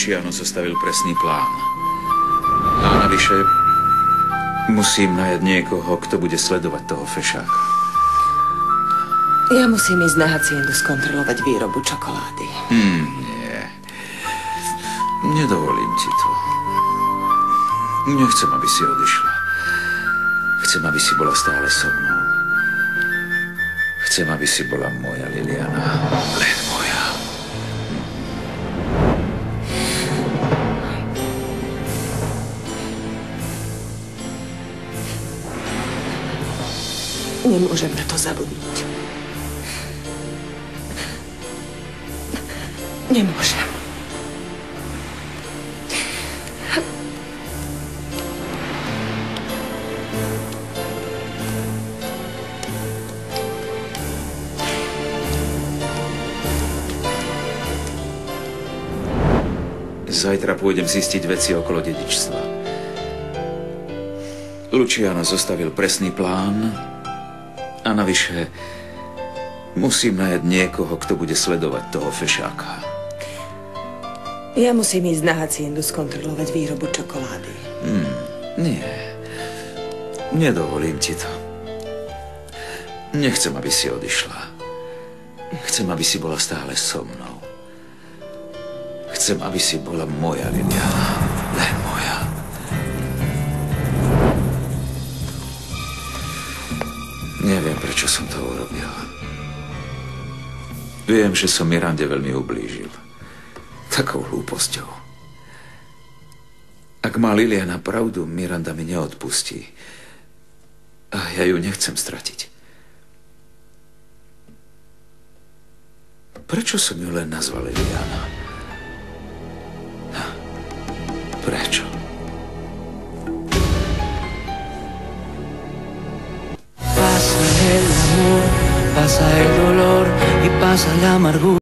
Luciano zostavil presný plán. A navyše musím nájsť niekoho, kto bude sledovať toho fešáka. Ja musím ísť na haciendu skontrolovať výrobu čokolády. Nie. Nedovolím ti to. Nechcem, aby si odišla. Chcem, aby si bola stále so mnou. Chcem, aby si bola moja, Liliana. Len moja. Nemôžem na to zabudnúť. Nemôžem. Zajtra pôjdem zistiť veci okolo dedičstva. Luciano zostavil presný plán a navyše musím nájsť niekoho, kto bude sledovať toho fešáka. Ja musím ísť na haciendu skontrolovať výrobu čokolády. Nie. Nedovolím ti to. Nechcem, aby si odišla. Chcem, aby si bola stále so mnou. Chcem, aby si bola moja, Liliana. Len moja. Neviem, prečo som to urobil. Viem, že som Mirande veľmi ublížil. Takou hlúposťou. Ak má Liliana pravdu, Miranda mi neodpustí. A ja ju nechcem stratiť. Prečo som ju len nazval Liliana? Prečo? Pasa el amor, pasa el dolor y pasa la amargura.